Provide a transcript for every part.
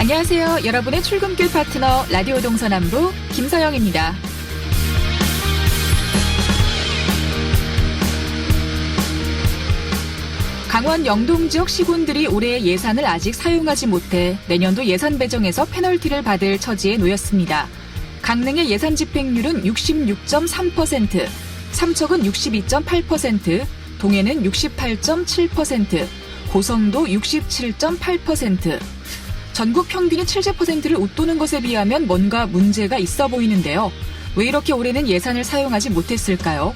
안녕하세요. 여러분의 출근길 파트너 라디오 동서남북 김서영입니다. 강원 영동 지역 시군들이 올해 예산을 아직 사용하지 못해 내년도 예산 배정에서 페널티를 받을 처지에 놓였습니다. 강릉의 예산 집행률은 66.3%, 삼척은 62.8%, 동해는 68.7%, 고성도 67.8%. 전국 평균이 70%를 웃도는 것에 비하면 뭔가 문제가 있어 보이는데요. 왜 이렇게 올해는 예산을 사용하지 못했을까요?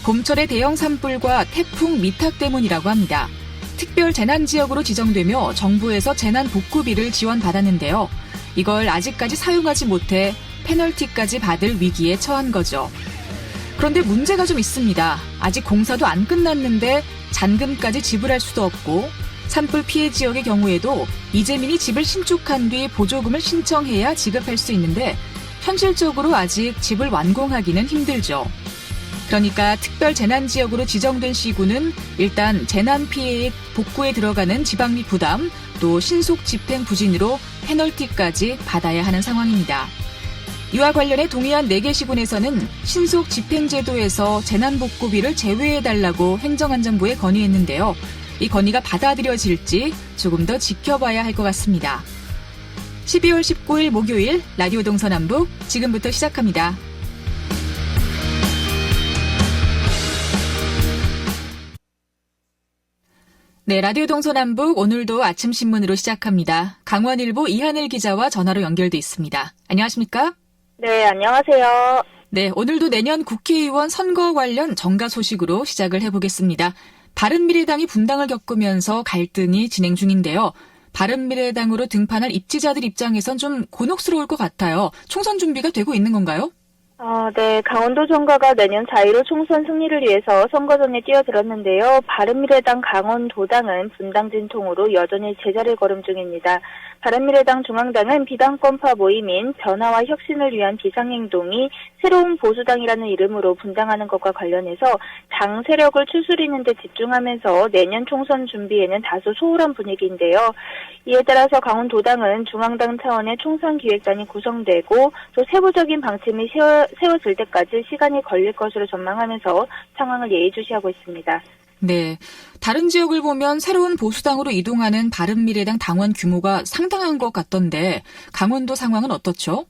봄철의 대형 산불과 태풍 미탁 때문이라고 합니다. 특별 재난지역으로 지정되며 정부에서 재난복구비를 지원받았는데요. 이걸 아직까지 사용하지 못해 페널티까지 받을 위기에 처한 거죠. 그런데 문제가 좀 있습니다. 아직 공사도 안 끝났는데 잔금까지 지불할 수도 없고 산불 피해 지역의 경우에도 이재민이 집을 신축한 뒤 보조금을 신청해야 지급할 수 있는데 현실적으로 아직 집을 완공하기는 힘들죠. 그러니까 특별 재난지역으로 지정된 시군은 일단 재난 피해의 복구에 들어가는 지방비 부담, 또 신속 집행 부진으로 페널티까지 받아야 하는 상황입니다. 이와 관련해 동해안 4개 시군에서는 신속 집행제도에서 재난복구비를 제외해달라고 행정안전부에 건의했는데요. 이 건의가 받아들여질지 조금 더 지켜봐야 할 것 같습니다. 12월 19일 목요일 라디오 동서남북 지금부터 시작합니다. 네, 라디오 동서남북 오늘도 아침 신문으로 시작합니다. 강원일보 이하늘 기자와 전화로 연결돼 있습니다. 안녕하십니까? 네, 안녕하세요. 네, 오늘도 내년 국회의원 선거 관련 정가 소식으로 시작을 해보겠습니다. 바른미래당이 분당을 겪으면서 갈등이 진행 중인데요. 바른미래당으로 등판할 입지자들 입장에선 좀 곤혹스러울 것 같아요. 총선 준비가 되고 있는 건가요? 네, 강원도 정가가 내년 4.15 총선 승리를 위해서 선거전에 뛰어들었는데요. 바른미래당 강원도당은 분당 진통으로 여전히 제자를 걸음 중입니다. 바른미래당 중앙당은 비당권파 모임인 변화와 혁신을 위한 비상행동이 새로운 보수당이라는 이름으로 분당하는 것과 관련해서 당 세력을 추스리는 데 집중하면서 내년 총선 준비에는 다소 소홀한 분위기인데요. 이에 따라서 강원도당은 중앙당 차원의 총선기획단이 구성되고 또 세부적인 방침이 세워질 때까지 시간이 걸릴 것으로 전망하면서 상황을 예의주시하고 있습니다. 네. 다른 지역을 보면 새로운 보수당으로 이동하는 바른미래당 당원 규모가 상당한 것 같던데 강원도 상황은 어떻죠?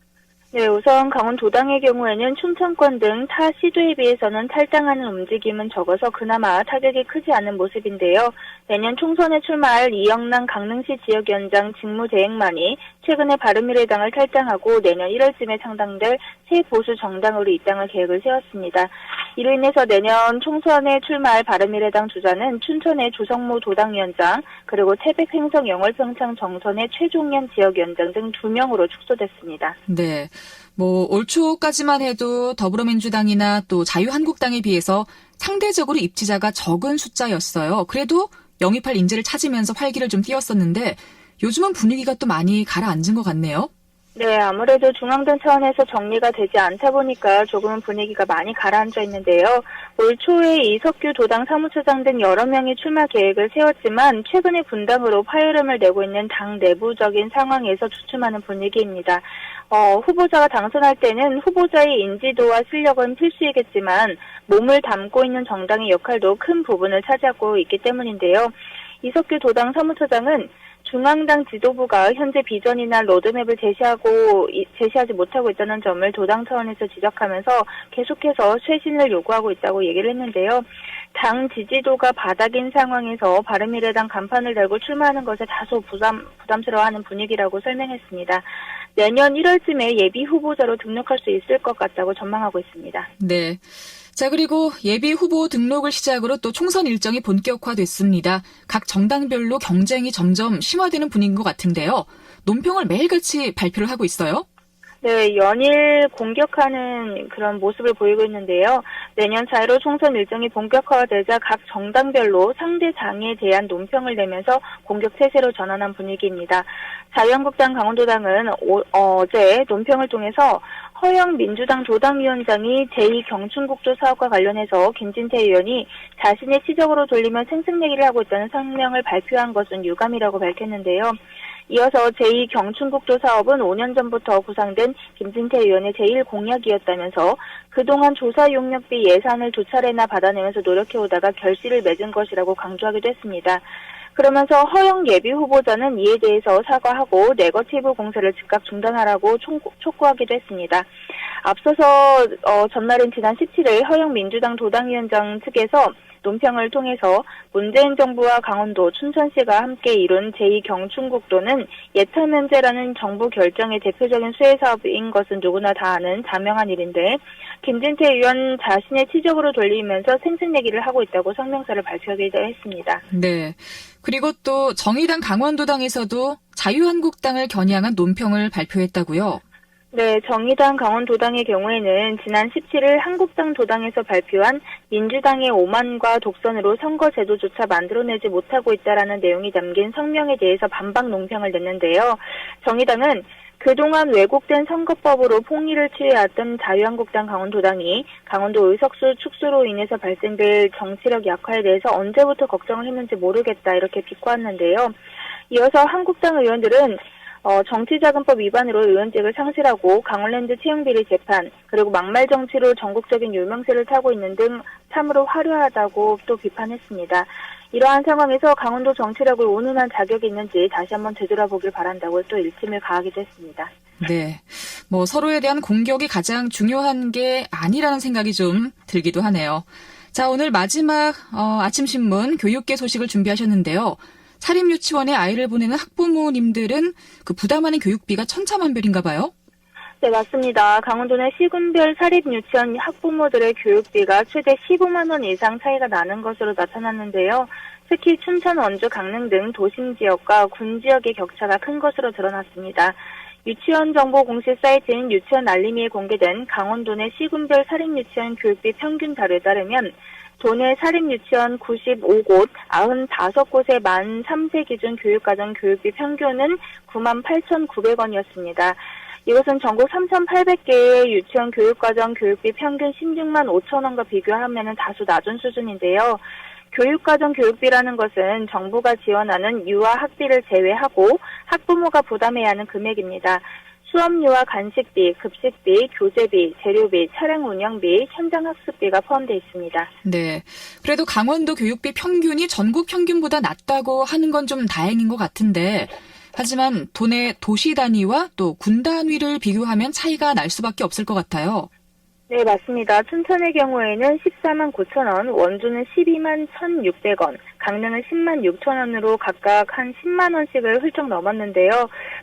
네, 우선 강원도당의 경우에는 춘천권 등 타 시도에 비해서는 탈당하는 움직임은 적어서 그나마 타격이 크지 않은 모습인데요. 내년 총선에 출마할 이영남 강릉시 지역위원장 직무대행만이 최근에 바른미래당을 탈당하고 내년 1월쯤에 창당될 새 보수 정당으로 입당할 계획을 세웠습니다. 이로 인해서 내년 총선에 출마할 바른미래당 주자는 춘천의 조성모 도당위원장 그리고 태백 횡성 영월평창 정선의 최종현 지역위원장 등 2명으로 축소됐습니다. 네. 올 초까지만 해도 더불어민주당이나 또 자유한국당에 비해서 상대적으로 입지자가 적은 숫자였어요. 그래도 영입할 인재를 찾으면서 활기를 좀 띄웠었는데 요즘은 분위기가 또 많이 가라앉은 것 같네요. 네, 아무래도 중앙당 차원에서 정리가 되지 않다 보니까 조금은 분위기가 많이 가라앉아 있는데요. 올 초에 이석규 도당 사무처장 등 여러 명이 출마 계획을 세웠지만 최근에 분당으로 파열음을 내고 있는 당 내부적인 상황에서 주춤하는 분위기입니다. 후보자가 당선할 때는 후보자의 인지도와 실력은 필수이겠지만 몸을 담고 있는 정당의 역할도 큰 부분을 차지하고 있기 때문인데요. 이석규 도당 사무처장은 중앙당 지도부가 현재 비전이나 로드맵을 제시하지 못하고 있다는 점을 도당 차원에서 지적하면서 계속해서 쇄신을 요구하고 있다고 얘기를 했는데요. 당 지지도가 바닥인 상황에서 바른미래당 간판을 달고 출마하는 것에 다소 부담스러워하는 분위기라고 설명했습니다. 내년 1월쯤에 예비 후보자로 등록할 수 있을 것 같다고 전망하고 있습니다. 네. 자, 그리고 예비 후보 등록을 시작으로 또 총선 일정이 본격화됐습니다. 각 정당별로 경쟁이 점점 심화되는 분위기인 것 같은데요. 논평을 매일같이 발표를 하고 있어요. 네, 연일 공격하는 그런 모습을 보이고 있는데요. 내년 4.15 총선 일정이 본격화되자 각 정당별로 상대 당에 대한 논평을 내면서 공격 태세로 전환한 분위기입니다. 자유한국당 강원도당은 어제 논평을 통해서 허영 민주당 도당위원장이 제2경춘국조 사업과 관련해서 김진태 의원이 자신의 치적으로 돌리며 생색내기를 하고 있다는 성명을 발표한 것은 유감이라고 밝혔는데요. 이어서 제2경춘국도 사업은 5년 전부터 구상된 김진태 의원의 제1공약이었다면서 그동안 조사 용역비 예산을 두 차례나 받아내면서 노력해오다가 결실을 맺은 것이라고 강조하기도 했습니다. 그러면서 허영 예비 후보자는 이에 대해서 사과하고 네거티브 공세를 즉각 중단하라고 촉구하기도 했습니다. 앞서서 전날인 지난 17일 허영 민주당 도당위원장 측에서 논평을 통해서 문재인 정부와 강원도, 춘천시가 함께 이룬 제2경춘국도는 예타 면제라는 정부 결정의 대표적인 수혜 사업인 것은 누구나 다 아는 자명한 일인데 김진태 의원 자신의 치적으로 돌리면서 생색 내기를 하고 있다고 성명서를 발표하기도 했습니다. 네. 그리고 또 정의당 강원도당에서도 자유한국당을 겨냥한 논평을 발표했다고요? 네, 정의당 강원도당의 경우에는 지난 17일 한국당 도당에서 발표한 민주당의 오만과 독선으로 선거제도조차 만들어내지 못하고 있다라는 내용이 담긴 성명에 대해서 반박 논평을 냈는데요. 정의당은 그동안 왜곡된 선거법으로 폭리를 취해왔던 자유한국당 강원도당이 강원도 의석수 축소로 인해서 발생될 정치력 약화에 대해서 언제부터 걱정을 했는지 모르겠다 이렇게 비꼬았는데요. 이어서 한국당 의원들은 정치자금법 위반으로 의원직을 상실하고 강원랜드 채용비리 재판, 그리고 막말 정치로 전국적인 유명세를 타고 있는 등 참으로 화려하다고 또 비판했습니다. 이러한 상황에서 강원도 정치력을 운운할 자격이 있는지 다시 한번 되돌아보길 바란다고 또 일침을 가하기도 했습니다. 네. 서로에 대한 공격이 가장 중요한 게 아니라는 생각이 좀 들기도 하네요. 자, 오늘 마지막 아침 신문 교육계 소식을 준비하셨는데요. 사립유치원에 아이를 보내는 학부모님들은 그 부담하는 교육비가 천차만별인가 봐요? 네, 맞습니다. 강원도 내 시군별 사립유치원 학부모들의 교육비가 최대 15만 원 이상 차이가 나는 것으로 나타났는데요. 특히 춘천, 원주, 강릉 등 도심 지역과 군 지역의 격차가 큰 것으로 드러났습니다. 유치원 정보 공식 사이트인 유치원 알림이에 공개된 강원도 내 시군별 사립유치원 교육비 평균 자료에 따르면 도내 사립유치원 95곳, 95곳의 만 3세 기준 교육과정 교육비 평균은 98,900원이었습니다. 이것은 전국 3,800개의 유치원 교육과정 교육비 평균 16만 5천 원과 비교하면 다소 낮은 수준인데요. 교육과정 교육비라는 것은 정부가 지원하는 유아 학비를 제외하고 학부모가 부담해야 하는 금액입니다. 수업료와 간식비, 급식비, 교재비, 재료비, 차량 운영비, 현장 학습비가 포함되어 있습니다. 네. 그래도 강원도 교육비 평균이 전국 평균보다 낮다고 하는 건 좀 다행인 것 같은데, 하지만 도내 도시 단위와 또 군 단위를 비교하면 차이가 날 수밖에 없을 것 같아요. 네, 맞습니다. 춘천의 경우에는 14만 9천 원, 원주는 12만 1,600원, 강릉은 10만 6천 원으로 각각 한 10만 원씩을 훌쩍 넘었는데요.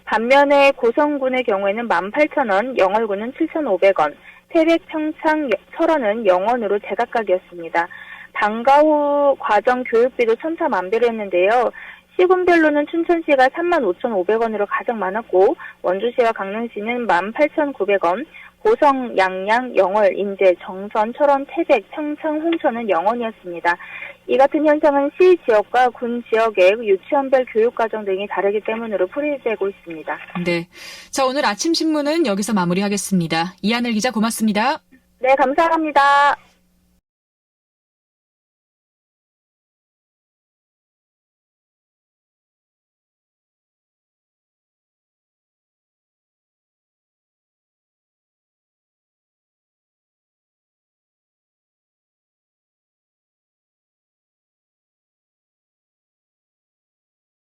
반면에 고성군의 경우에는 18,000원, 영월군은 7,500원, 태백, 평창, 철원은 0원으로 제각각이었습니다. 방과 후 과정 교육비도 천차만별했는데요. 시군별로는 춘천시가 35,500원으로 가장 많았고 원주시와 강릉시는 18,900원, 고성, 양양, 영월, 인제, 정선, 철원, 태백, 평창, 홍천은 0원이었습니다. 이 같은 현상은 시 지역과 군 지역의 유치원별 교육과정 등이 다르기 때문으로 풀이되고 있습니다. 네. 자, 오늘 아침 신문은 여기서 마무리하겠습니다. 이하늘 기자 고맙습니다. 네, 감사합니다.